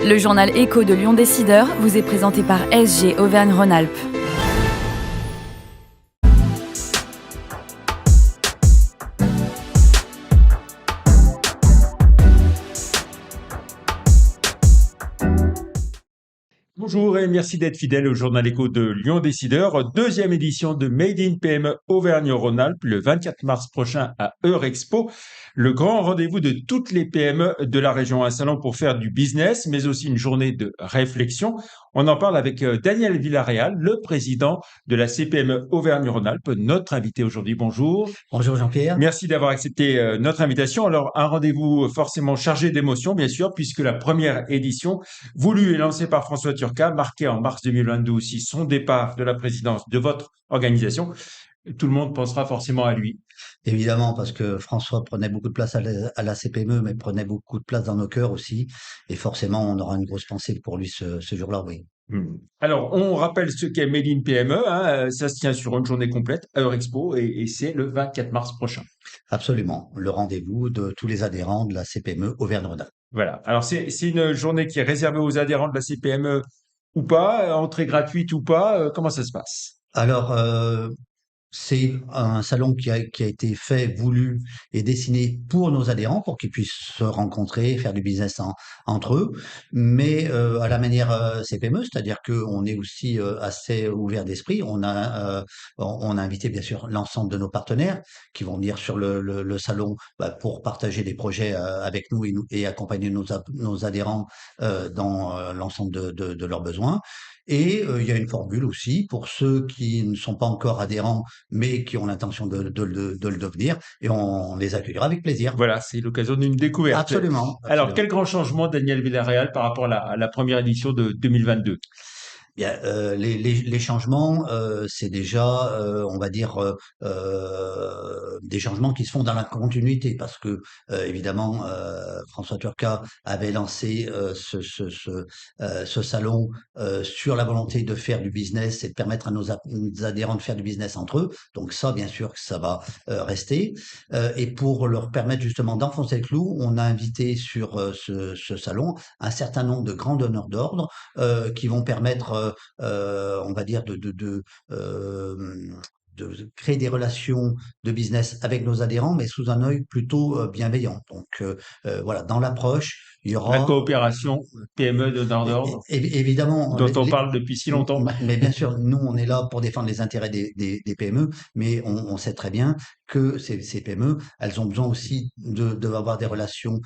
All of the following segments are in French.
Le journal Écho de Lyon Décideur vous est présenté par SG Auvergne-Rhône-Alpes. Bonjour et merci d'être fidèle au journal Écho de Lyon Décideur, deuxième édition de Made in PME Auvergne-Rhône-Alpes le 24 mars prochain à Eurexpo, le grand rendez-vous de toutes les PME de la région, un salon pour faire du business, mais aussi une journée de réflexion. On en parle avec Daniel Villarreal, le président de la CPME Auvergne-Rhône-Alpes, notre invité aujourd'hui. Bonjour. Bonjour Jean-Pierre. Merci d'avoir accepté notre invitation. Alors, un rendez-vous forcément chargé d'émotions, bien sûr, puisque la première édition, voulue et lancée par François Turcat, marquait en mars 2022 aussi son départ de la présidence de votre organisation. Tout le monde pensera forcément à lui. Évidemment, parce que François prenait beaucoup de place à la CPME, mais prenait beaucoup de place dans nos cœurs aussi. Et forcément, on aura une grosse pensée pour lui ce jour-là, oui. Alors, on rappelle ce qu'est Made in PME. Ça se tient sur une journée complète à Eurexpo et c'est le 24 mars prochain. Absolument. Le rendez-vous de tous les adhérents de la CPME Auvergne-Rhône-Alpes. Voilà. Alors, c'est une journée qui est réservée aux adhérents de la CPME ou pas, entrée gratuite ou pas. Comment ça se passe? Alors, c'est un salon qui a été fait, voulu et dessiné pour nos adhérents, pour qu'ils puissent se rencontrer, faire du business entre eux, mais à la manière CPME, c'est-à-dire qu'on est aussi assez ouvert d'esprit. On a invité bien sûr l'ensemble de nos partenaires qui vont venir sur le salon pour partager des projets avec nous et accompagner nos adhérents dans l'ensemble de leurs besoins. Et il y a une formule aussi pour ceux qui ne sont pas encore adhérents mais qui ont l'intention de le devenir, et on les accueillera avec plaisir. Voilà, c'est l'occasion d'une découverte. Absolument, Alors, absolument. quel grand changement, Daniel Villarreal, par rapport à la première édition de 2022? Bien, les changements, c'est déjà, on va dire, des changements qui se font dans la continuité parce que, évidemment, François Turcat avait lancé, ce salon, sur la volonté de faire du business et de permettre à nos adhérents de faire du business entre eux. Donc ça, bien sûr que ça va, rester. Et pour leur permettre justement d'enfoncer le clou, on a invité sur, ce salon un certain nombre de grands donneurs d'ordre, qui vont permettre, on va dire de créer des relations de business avec nos adhérents, mais sous un œil plutôt bienveillant. Donc voilà, dans l'approche, il y La aura coopération PME de d'ordre évidemment dont on parle depuis si longtemps. mais bien sûr, nous on est là pour défendre les intérêts des PME, mais on sait très bien que ces PME, elles ont besoin aussi avoir des relations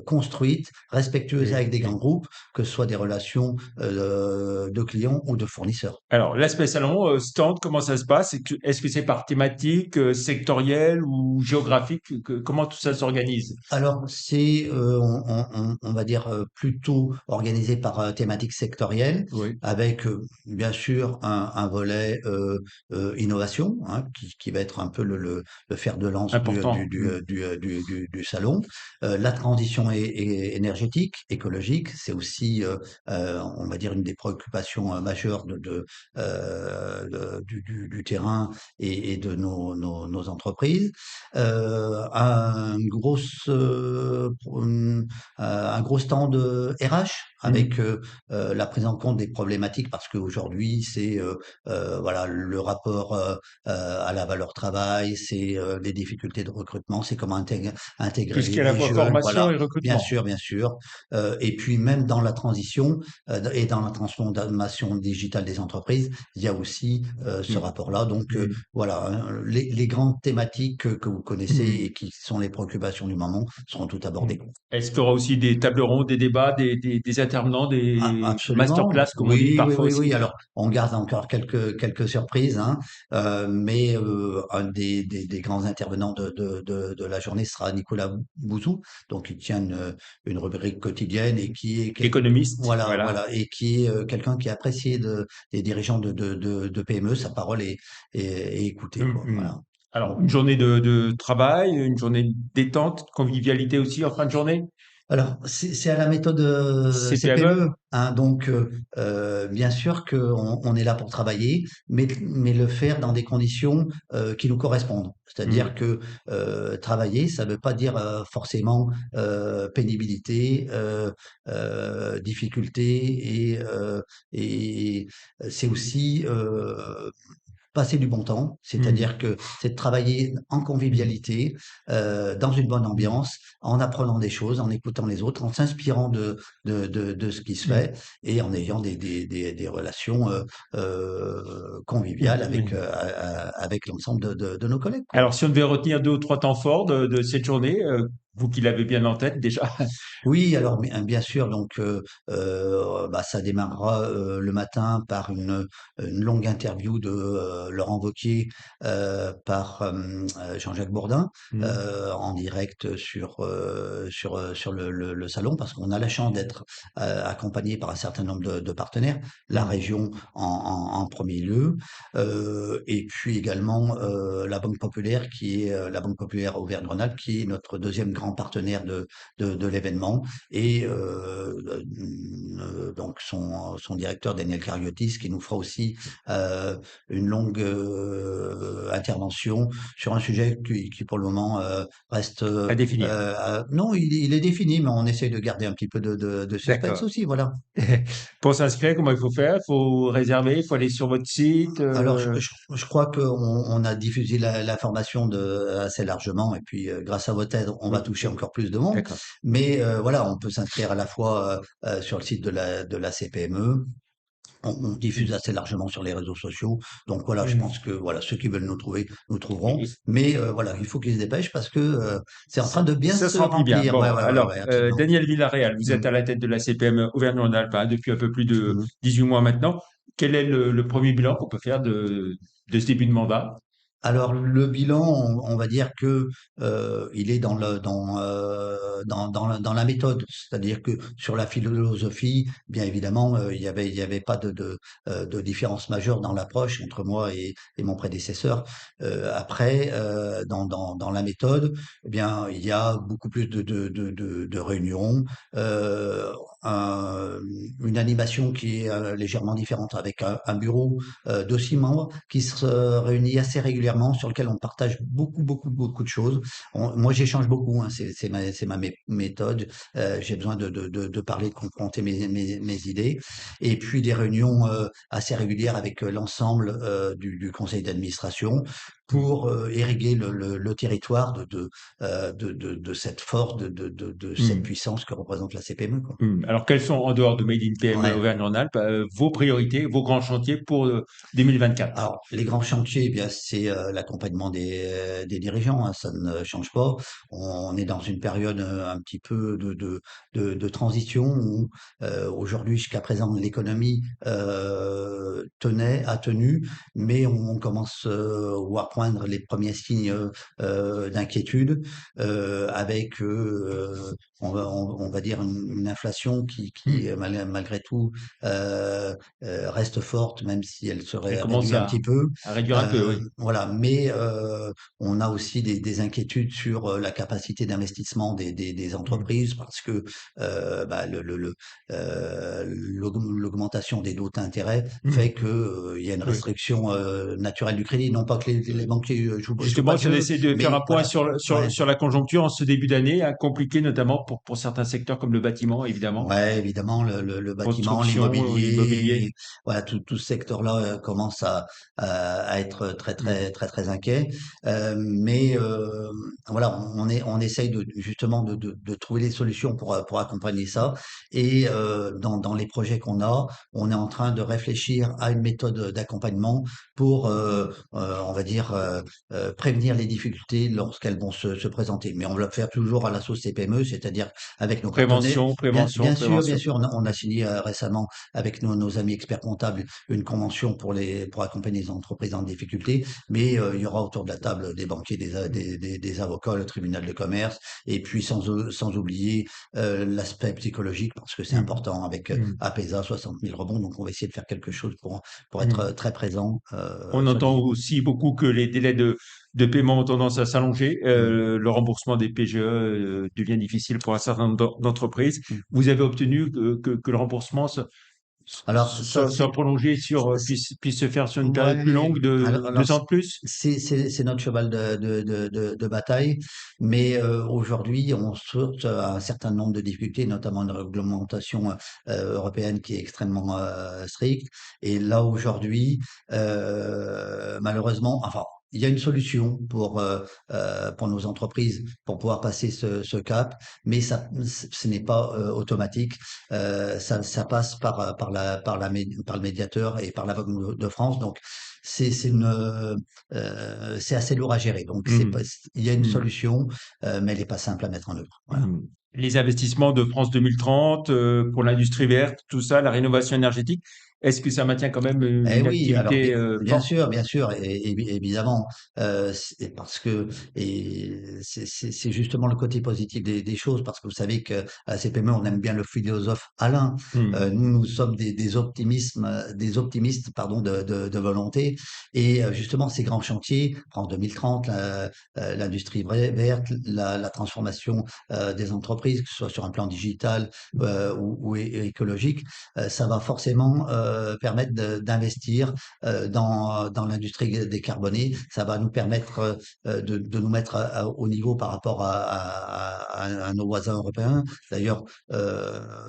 construites, respectueuses avec des grands groupes, que ce soit des relations de clients ou de fournisseurs. Alors, l'aspect salon, stand, comment ça se passe? Est-ce que c'est par thématique, sectorielle ou géographique? Comment tout ça s'organise? Alors, c'est, on va dire, plutôt organisé par, thématique sectorielle Oui, avec, bien sûr un volet, innovation, hein, qui va être un peu le fer de lance important. du salon. La transition énergétique, écologique, c'est aussi, on va dire une des préoccupations, majeures du terrain et de nos entreprises. Un gros stand RH avec Mmh. la prise en compte des problématiques parce qu'aujourd'hui c'est voilà le rapport à la valeur travail, c'est les difficultés de recrutement, c'est comment Tout intégrer ce qui est à la les fois jeunes, formation voilà, et recrutement. bien sûr, et puis même dans la transition et dans la transformation digitale des entreprises, il y a aussi ce Mmh. rapport-là. Donc Mmh. voilà, hein, les grandes thématiques que vous connaissez Mmh. et qui sont les préoccupations du moment seront toutes Mmh. abordées. Est-ce qu'il y aura aussi des tables rondes, des débats, des intervenants, des Absolument, masterclass, comme on dit oui, oui, parfois oui, aussi? oui. Alors, on garde encore quelques surprises, hein, mais un des grands intervenants de la journée sera Nicolas Bouzou, donc il tient une rubrique quotidienne et qui est Économiste, voilà, voilà. voilà, et qui est quelqu'un qui est apprécié des dirigeants de PME. Sa parole est écoutée, Mmh quoi. mh. Voilà. Alors, une journée de travail, une journée de détente, convivialité aussi en fin de journée? Alors, c'est à la méthode CPME? CPME, hein, donc bien sûr qu'on est là pour travailler, mais le faire dans des conditions qui nous correspondent. C'est-à-dire Mmh. que travailler, ça ne veut pas dire forcément pénibilité, difficulté, et c'est aussi passer du bon temps, Mmh. c'est-à-dire que c'est de travailler en convivialité, dans une bonne Mmh. ambiance, en apprenant des choses, en écoutant les autres, en s'inspirant de ce qui se Mmh. fait et en ayant des relations Mmh. conviviales avec, Mmh. avec l'ensemble de nos collègues, quoi. Alors, si on devait retenir 2 ou 3 temps forts de cette journée, vous qui l'avez bien en tête déjà. Oui, alors bien sûr, donc bah, ça démarrera le matin par une longue interview de Laurent Wauquiez par Jean-Jacques Bourdin Mmh. en direct sur le salon, parce qu'on a la chance d'être accompagné par un certain nombre de partenaires, la Mmh. région en premier lieu, et puis également la Banque Populaire, qui est la Banque Populaire Auvergne-Rhône-Alpes, qui est notre deuxième grand partenaire de l'événement, et donc son directeur Daniel Cariotis, qui nous fera aussi une longue intervention sur un sujet qui pour le moment reste À définir. non, il est défini, mais on essaie de garder un petit peu de suspense D'accord. aussi, voilà. Pour s'inscrire, comment il faut faire? Il faut réserver, il faut aller sur votre site, Alors, je crois qu'on on a diffusé l'information assez largement, et puis grâce à votre aide, on va oui, toucher oui, encore plus de monde. d'accord. Mais voilà, on peut s'inscrire à la fois sur le site de la CPME. On diffuse Mmh. assez largement sur les réseaux sociaux. Donc voilà, je pense Mmh. que voilà, ceux qui veulent nous trouver, nous trouveront. Et Mais voilà, il faut qu'ils se dépêchent parce que c'est en ça train de bien ça se se remplit bien. remplir. Ouais, Bon, ouais, ouais, alors, ouais, absolument. Daniel Villarreal, vous Mmh. êtes à la tête de la CPME Auvergne-Rhône-Alpes, hein, depuis un peu plus de Mmh. 18 mois maintenant. Quel est le 1er bilan qu'on peut faire de ce début de mandat? Alors le bilan, on va dire que il est dans la méthode, c'est-à-dire que sur la philosophie, bien évidemment, il y avait pas de différence majeure dans l'approche entre moi et mon prédécesseur. Après, dans la méthode, eh bien, il y a beaucoup plus de réunions, heu, un une animation qui est légèrement différente, avec un bureau de 6 membres qui se réunit assez régulièrement, sur lequel on partage beaucoup, beaucoup, beaucoup de choses. Moi, j'échange beaucoup, hein, c'est ma méthode. J'ai besoin de parler, de confronter mes idées. Et puis des réunions assez régulières avec l'ensemble du conseil d'administration Mmh. pour irriguer le territoire de cette force, de cette Mmh. puissance que représente la CPME, quoi. Mmh. Alors, quelles sont, en dehors de Made in PME Ouais. Auvergne-Rhône-Alpes, vos priorités, vos grands chantiers pour 2024? Alors, les grands chantiers, eh bien, c'est l'accompagnement des dirigeants, hein, ça ne change pas. On est dans une période un petit peu de transition où aujourd'hui, jusqu'à présent, l'économie a tenu, mais on commence à voir poindre les premiers signes d'inquiétude, avec on va dire une inflation qui Mmh. malgré tout reste forte, même si elle Elle serait commence réduite un petit peu. à réduire un peu, oui. Voilà, mais on a aussi des inquiétudes sur la capacité d'investissement des Mmh. entreprises, parce que bah, l'augmentation des taux d'intérêt Mmh. fait que il y a une Oui. restriction naturelle du crédit. Non pas que les banquiers jouent Justement, pas le si on jeu, essaie de faire un mais point voilà. Ouais. sur la conjoncture en ce début d'année, hein, compliqué notamment pour certains secteurs comme le bâtiment, évidemment, Ouais, évidemment, le bâtiment, construction, l'immobilier, immobilier. et voilà, tout ce secteur-là commence à être très, Mmh. très, très, très inquiet. Mais voilà, on essaye justement de trouver des solutions pour accompagner ça. Et dans les projets qu'on a, on est en train de réfléchir à une méthode d'accompagnement pour, on va dire, prévenir les difficultés lorsqu'elles vont se présenter. Mais on va le faire toujours à la sauce CPME, c'est-à-dire avec nos partenaires. Prévention, Bien, prévention, bien prévention. sûr, on a signé récemment avec nos amis experts comptables une convention pour accompagner les entreprises en difficulté, mais il y aura autour de la table des banquiers, Mmh. des avocats, le tribunal de commerce, et puis sans oublier l'aspect psychologique, parce que c'est Mmh. important avec Mmh. APESA, 60 000 rebonds, donc on va essayer de faire quelque chose pour être Mmh. très présent On sur entend les. aussi beaucoup que les délais de paiement ont tendance à s'allonger. Mmh. Le remboursement des PGE devient difficile pour un certain nombre d'entreprises. Mmh. Vous avez obtenu que le remboursement Alors ça soit prolongé puisse se faire sur une période plus ouais, longue de alors 2 ans de plus? c'est notre cheval de bataille, mais aujourd'hui, on saute un certain nombre de difficultés, notamment une réglementation, européenne qui est extrêmement, stricte et là, aujourd'hui, malheureusement enfin, il y a une solution pour nos entreprises pour pouvoir passer ce cap, mais ce n'est pas, automatique. Ça passe par le médiateur et par la Banque de France, donc c'est assez lourd à gérer. Donc c'est Mmh. pas il y a une Mmh. solution, mais elle est pas simple à mettre en œuvre. Voilà. Mmh. Les investissements de France 2030, pour l'industrie verte, tout ça, la rénovation énergétique, est-ce que ça maintient quand même, Eh une oui, alors activité, forte? bien sûr, et évidemment, c'est parce que c'est justement le côté positif des choses, parce que vous savez que à CPME, on aime bien le philosophe Alain. Mmh. Nous sommes des optimistes, pardon, de volonté, et justement ces grands chantiers, en 2030, l'industrie verte, la transformation des entreprises, que ce soit sur un plan digital ou écologique, ça va forcément permettre d'investir dans l'industrie décarbonée. Ça va nous permettre de nous mettre au niveau par rapport à nos voisins européens. D'ailleurs,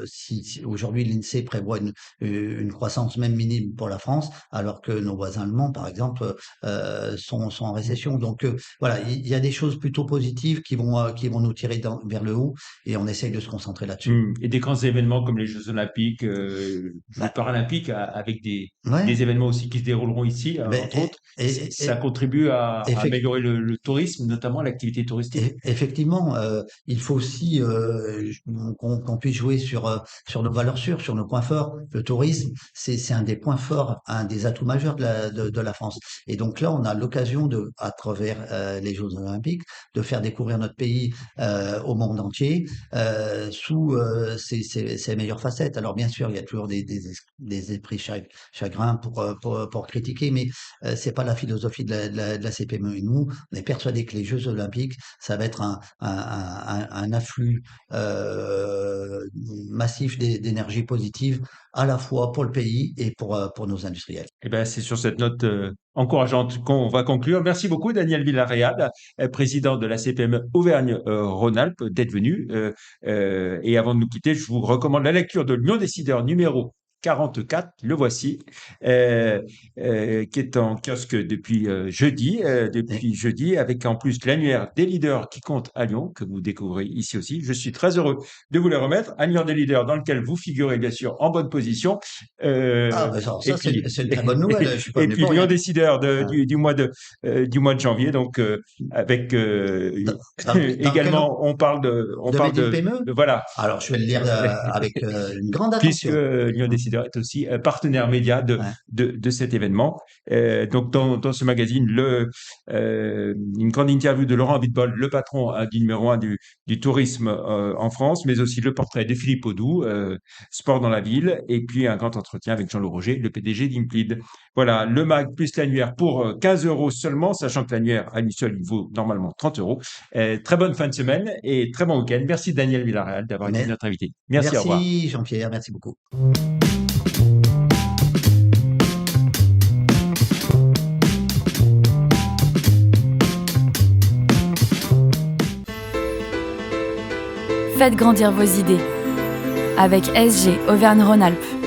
si aujourd'hui l'INSEE prévoit une croissance même minime pour la France, alors que nos voisins allemands, par exemple, sont en récession. Donc voilà, il y a des choses plutôt positives qui vont nous tirer vers le haut, et on essaye de se concentrer là-dessus. Mmh. Et des grands événements comme les Jeux olympiques, Jeux Bah, paralympiques, avec des ouais, événements aussi qui se dérouleront ici, ben, entre autres, ça contribue à effectivement. améliorer le tourisme, notamment l'activité touristique. Effectivement, il faut aussi qu'on puisse jouer sur nos valeurs sûres, sur nos points forts. Le tourisme, c'est un des points forts, un des atouts majeurs de la France. Et donc là, on a l'occasion à travers les Jeux Olympiques, de faire découvrir notre pays au monde entier sous ses meilleures facettes. Alors bien sûr, il y a toujours des esprits chagrins pour critiquer, mais c'est pas la philosophie de la CPME. Et nous, on est persuadé que les Jeux Olympiques, ça va être un afflux massif d'énergie positive, à la fois pour le pays et pour nos industriels. Eh ben, c'est sur cette note encourageante qu'on va conclure. Merci beaucoup, Daniel Villarreal, président de la CPME Auvergne-Rhône-Alpes, d'être venu. Et avant de nous quitter, je vous recommande la lecture de Lyon Décideur numéro 44, le voici, qui est en kiosque Et, depuis jeudi, avec en plus l'annuaire des leaders qui compte à Lyon, que vous découvrez ici aussi. Je suis très heureux de vous les remettre. Annuaire des leaders dans lequel vous figurez bien sûr en bonne position. ah, ben Et ça, puis, c'est une très bonne nouvelle. Je suis pas et venu puis pour Lyon rien. Décideur Hein. du mois de janvier. Donc, avec Quel également, on de parle Made in PME? voilà. Alors, je vais le lire avec une grande Puisque attention. Lyon Hein. Décideur est aussi partenaire média Ouais. de cet événement. Donc, dans ce magazine, une grande interview de Laurent Abitbol, le patron du numéro 1 du tourisme en France, mais aussi le portrait de Philippe Audoux, sport dans la ville, et puis un grand entretien avec Jean-Loup Roger, le PDG d'Implid. Voilà, le mag plus l'annuaire pour 15 € seulement, sachant que l'annuaire à lui seul, il vaut normalement 30 €. Très bonne fin de semaine et très bon week-end. Merci Daniel Villarreal d'avoir été Mais notre invité. Merci, au revoir. merci Jean-Pierre, merci beaucoup. Faites grandir vos idées avec SG Auvergne-Rhône-Alpes.